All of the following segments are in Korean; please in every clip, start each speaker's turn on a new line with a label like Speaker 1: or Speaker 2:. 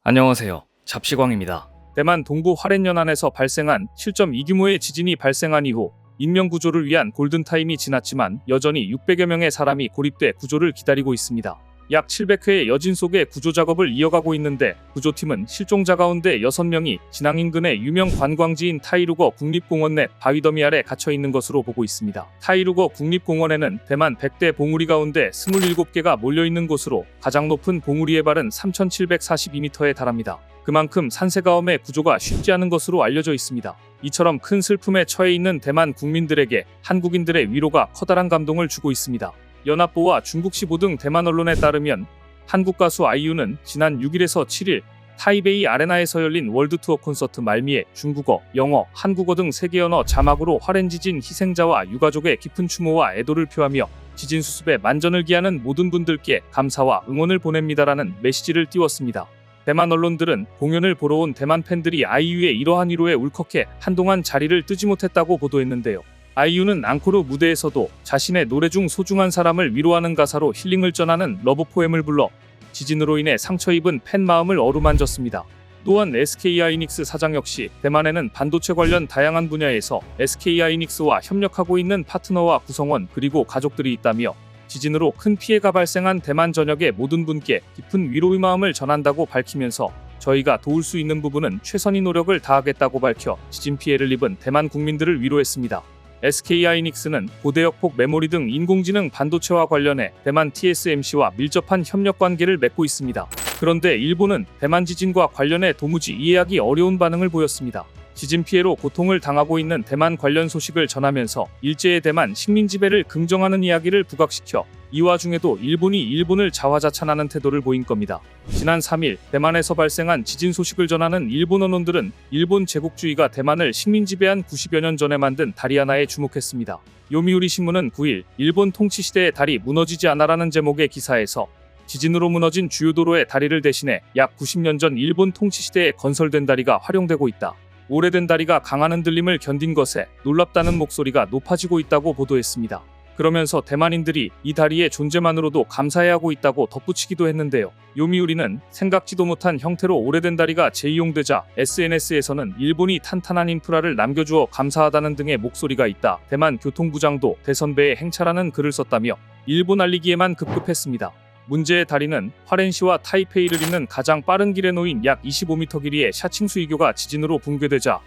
Speaker 1: 안녕하세요. 잡시광입니다. 대만 동부 화롄연안에서 발생한 7.2 규모의 지진이 발생한 이후 인명구조를 위한 골든타임이 지났지만 여전히 600여 명의 사람이 고립돼 구조를 기다리고 있습니다. 약 700회의 여진 속에 구조작업을 이어가고 있는데 구조팀은 실종자 가운데 6명이 진앙 인근의 유명 관광지인 타이루거 국립공원 내 바위더미 아래 갇혀있는 것으로 보고 있습니다. 타이루거 국립공원에는 대만 100대 봉우리 가운데 27개가 몰려있는 곳으로 가장 높은 봉우리의 발은 3,742m에 달합니다. 그만큼 산세가엄의 구조가 쉽지 않은 것으로 알려져 있습니다. 이처럼 큰 슬픔에 처해 있는 대만 국민들에게 한국인들의 위로가 커다란 감동을 주고 있습니다. 연합보와 중국시보 등 대만 언론에 따르면 한국 가수 아이유는 지난 6일에서 7일 타이베이 아레나에서 열린 월드투어 콘서트 말미에 중국어, 영어, 한국어 등 3개 언어 자막으로 화롄 지진 희생자와 유가족의 깊은 추모와 애도를 표하며 지진 수습에 만전을 기하는 모든 분들께 감사와 응원을 보냅니다라는 메시지를 띄웠습니다. 대만 언론들은 공연을 보러 온 대만 팬들이 아이유의 이러한 위로에 울컥해 한동안 자리를 뜨지 못했다고 보도했는데요. 아이유는 앙코르 무대에서도 자신의 노래 중 소중한 사람을 위로하는 가사로 힐링을 전하는 러브 포엠을 불러 지진으로 인해 상처 입은 팬 마음을 어루만졌습니다. 또한 SK하이닉스 사장 역시 대만에는 반도체 관련 다양한 분야에서 SK하이닉스와 협력하고 있는 파트너와 구성원 그리고 가족들이 있다며 지진으로 큰 피해가 발생한 대만 전역의 모든 분께 깊은 위로의 마음을 전한다고 밝히면서 저희가 도울 수 있는 부분은 최선의 노력을 다하겠다고 밝혀 지진 피해를 입은 대만 국민들을 위로했습니다. SK하이닉스는 고대역폭 메모리 등 인공지능 반도체와 관련해 대만 TSMC와 밀접한 협력 관계를 맺고 있습니다. 그런데 일본은 대만 지진과 관련해 도무지 이해하기 어려운 반응을 보였습니다. 지진 피해로 고통을 당하고 있는 대만 관련 소식을 전하면서 일제의 대만 식민 지배를 긍정하는 이야기를 부각시켜 이 와중에도 일본이 일본을 자화자찬하는 태도를 보인 겁니다. 지난 3일 대만에서 발생한 지진 소식을 전하는 일본 언론들은 일본 제국주의가 대만을 식민 지배한 90여 년 전에 만든 다리 하나에 주목했습니다. 요미우리 신문은 9일 일본 통치 시대의 다리 무너지지 않아라는 제목의 기사에서 지진으로 무너진 주요 도로의 다리를 대신해 약 90년 전 일본 통치 시대에 건설된 다리가 활용되고 있다. 오래된 다리가 강한 흔들림을 견딘 것에 놀랍다는 목소리가 높아지고 있다고 보도했습니다. 그러면서 대만인들이 이 다리의 존재만으로도 감사해야 하고 있다고 덧붙이기도 했는데요. 요미우리는 생각지도 못한 형태로 오래된 다리가 재이용되자 SNS에서는 일본이 탄탄한 인프라를 남겨주어 감사하다는 등의 목소리가 있다. 대만 교통부장도 대선배의 행차라는 글을 썼다며 일본 알리기에만 급급했습니다. 문제의 다리는 화롄시와 타이페이를 잇는 가장 빠른 길에 놓인 약 25m 길이의 샤칭수이교가 지진으로 붕괴되자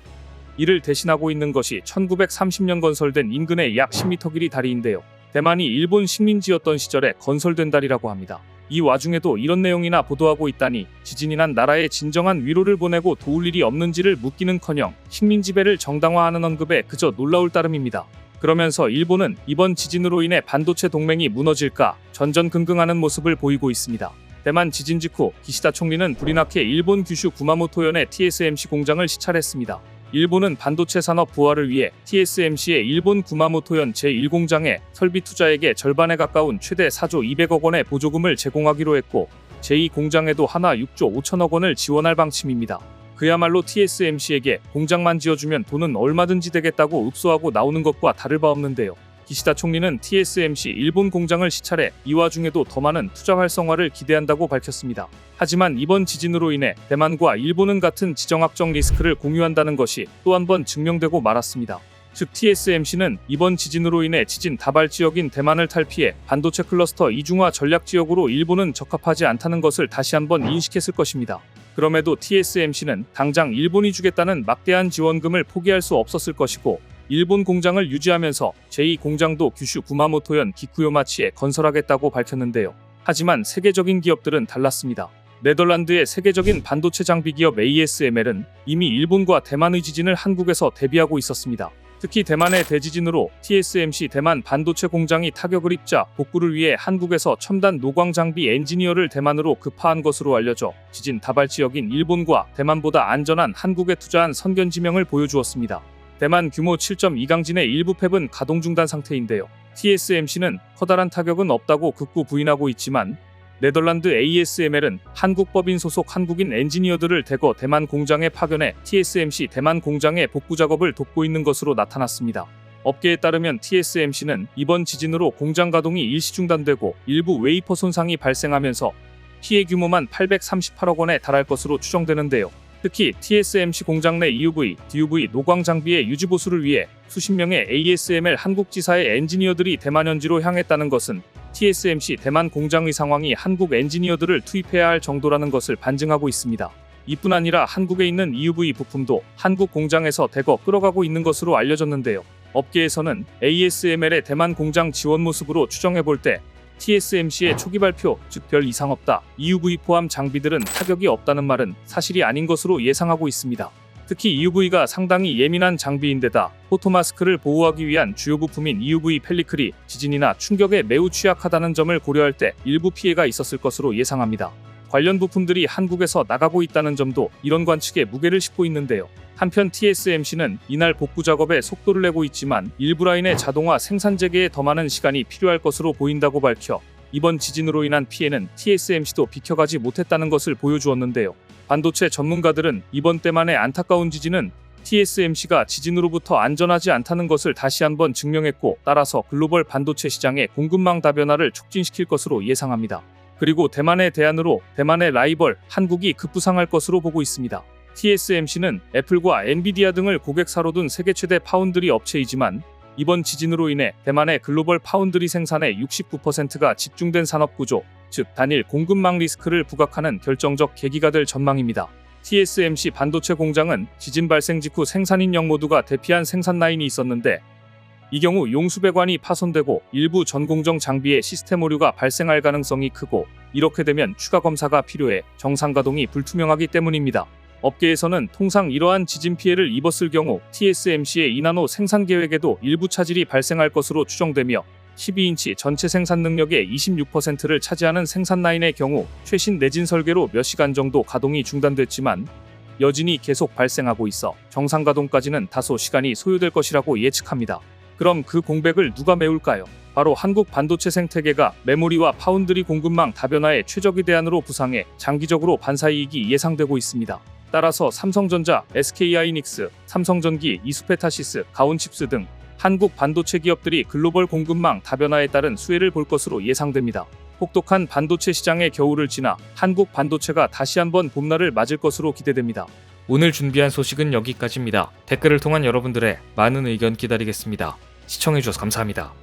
Speaker 1: 이를 대신하고 있는 것이 1930년 건설된 인근의 약 10m 길이 다리인데요. 대만이 일본 식민지였던 시절에 건설된 다리라고 합니다. 이 와중에도 이런 내용이나 보도하고 있다니 지진이 난 나라에 진정한 위로를 보내고 도울 일이 없는지를 묻기는커녕 식민지배를 정당화하는 언급에 그저 놀라울 따름입니다. 그러면서 일본은 이번 지진으로 인해 반도체 동맹이 무너질까 전전긍긍하는 모습을 보이고 있습니다. 대만 지진 직후 기시다 총리는 불이 나게 일본 규슈 구마모토현의 TSMC 공장을 시찰했습니다. 일본은 반도체 산업 부활을 위해 TSMC의 일본 구마모토현 제1공장에 설비 투자액의 절반에 가까운 최대 4조 200억 원의 보조금을 제공하기로 했고 제2공장에도 하나 6조 5천억 원을 지원할 방침입니다. 그야말로 TSMC에게 공장만 지어주면 돈은 얼마든지 되겠다고 읍소하고 나오는 것과 다를 바 없는데요. 기시다 총리는 TSMC 일본 공장을 시찰해 이 와중에도 더 많은 투자 활성화를 기대한다고 밝혔습니다. 하지만 이번 지진으로 인해 대만과 일본은 같은 지정학적 리스크를 공유한다는 것이 또 한 번 증명되고 말았습니다. 즉 TSMC는 이번 지진으로 인해 지진 다발 지역인 대만을 탈피해 반도체 클러스터 이중화 전략 지역으로 일본은 적합하지 않다는 것을 다시 한번 인식했을 것입니다. 그럼에도 TSMC는 당장 일본이 주겠다는 막대한 지원금을 포기할 수 없었을 것이고 일본 공장을 유지하면서 제2공장도 규슈 구마모토현 기쿠요마치에 건설하겠다고 밝혔는데요. 하지만 세계적인 기업들은 달랐습니다. 네덜란드의 세계적인 반도체 장비 기업 ASML은 이미 일본과 대만의 지진을 한국에서 대비하고 있었습니다. 특히 대만의 대지진으로 TSMC 대만 반도체 공장이 타격을 입자 복구를 위해 한국에서 첨단 노광 장비 엔지니어를 대만으로 급파한 것으로 알려져 지진 다발 지역인 일본과 대만보다 안전한 한국에 투자한 선견 지명을 보여주었습니다. 대만 규모 7.2강진의 일부 팹은 가동 중단 상태인데요. TSMC는 커다란 타격은 없다고 극구 부인하고 있지만 네덜란드 ASML은 한국 법인 소속 한국인 엔지니어들을 대거 대만 공장에 파견해 TSMC 대만 공장의 복구 작업을 돕고 있는 것으로 나타났습니다. 업계에 따르면 TSMC는 이번 지진으로 공장 가동이 일시 중단되고 일부 웨이퍼 손상이 발생하면서 피해 규모만 838억 원에 달할 것으로 추정되는데요. 특히 TSMC 공장 내 EUV, DUV 노광 장비의 유지 보수를 위해 수십 명의 ASML 한국 지사의 엔지니어들이 대만 현지로 향했다는 것은 TSMC 대만 공장의 상황이 한국 엔지니어들을 투입해야 할 정도라는 것을 반증하고 있습니다. 이뿐 아니라 한국에 있는 EUV 부품도 한국 공장에서 대거 끌어가고 있는 것으로 알려졌는데요. 업계에서는 ASML의 대만 공장 지원 모습으로 추정해볼 때 TSMC의 초기 발표, 즉 별 이상 없다, EUV 포함 장비들은 타격이 없다는 말은 사실이 아닌 것으로 예상하고 있습니다. 특히 EUV가 상당히 예민한 장비인데다 포토마스크를 보호하기 위한 주요 부품인 EUV 펠리클이 지진이나 충격에 매우 취약하다는 점을 고려할 때 일부 피해가 있었을 것으로 예상합니다. 관련 부품들이 한국에서 나가고 있다는 점도 이런 관측에 무게를 싣고 있는데요. 한편 TSMC는 이날 복구 작업에 속도를 내고 있지만 일부 라인의 자동화 생산 재개에 더 많은 시간이 필요할 것으로 보인다고 밝혀 이번 지진으로 인한 피해는 TSMC도 비켜가지 못했다는 것을 보여주었는데요. 반도체 전문가들은 이번 때만의 안타까운 지진은 TSMC가 지진으로부터 안전하지 않다는 것을 다시 한번 증명했고, 따라서 글로벌 반도체 시장의 공급망 다변화를 촉진시킬 것으로 예상합니다. 그리고 대만의 대안으로 대만의 라이벌 한국이 급부상할 것으로 보고 있습니다. TSMC는 애플과 엔비디아 등을 고객사로 둔 세계 최대 파운드리 업체이지만 이번 지진으로 인해 대만의 글로벌 파운드리 생산의 69%가 집중된 산업구조, 즉 단일 공급망 리스크를 부각하는 결정적 계기가 될 전망입니다. TSMC 반도체 공장은 지진 발생 직후 생산인력 모두가 대피한 생산 라인이 있었는데, 이 경우 용수배관이 파손되고 일부 전공정 장비의 시스템 오류가 발생할 가능성이 크고, 이렇게 되면 추가 검사가 필요해 정상 가동이 불투명하기 때문입니다. 업계에서는 통상 이러한 지진 피해를 입었을 경우 TSMC의 2나노 생산 계획에도 일부 차질이 발생할 것으로 추정되며 12인치 전체 생산 능력의 26%를 차지하는 생산 라인의 경우 최신 내진 설계로 몇 시간 정도 가동이 중단됐지만 여진이 계속 발생하고 있어 정상 가동까지는 다소 시간이 소요될 것이라고 예측합니다. 그럼 그 공백을 누가 메울까요? 바로 한국 반도체 생태계가 메모리와 파운드리 공급망 다변화의 최적의 대안으로 부상해 장기적으로 반사이익이 예상되고 있습니다. 따라서 삼성전자, SK하이닉스, 삼성전기, 이수페타시스, 가온칩스 등 한국 반도체 기업들이 글로벌 공급망 다변화에 따른 수혜를 볼 것으로 예상됩니다. 혹독한 반도체 시장의 겨울을 지나 한국 반도체가 다시 한번 봄날을 맞을 것으로 기대됩니다.
Speaker 2: 오늘 준비한 소식은 여기까지입니다. 댓글을 통한 여러분들의 많은 의견 기다리겠습니다. 시청해주셔서 감사합니다.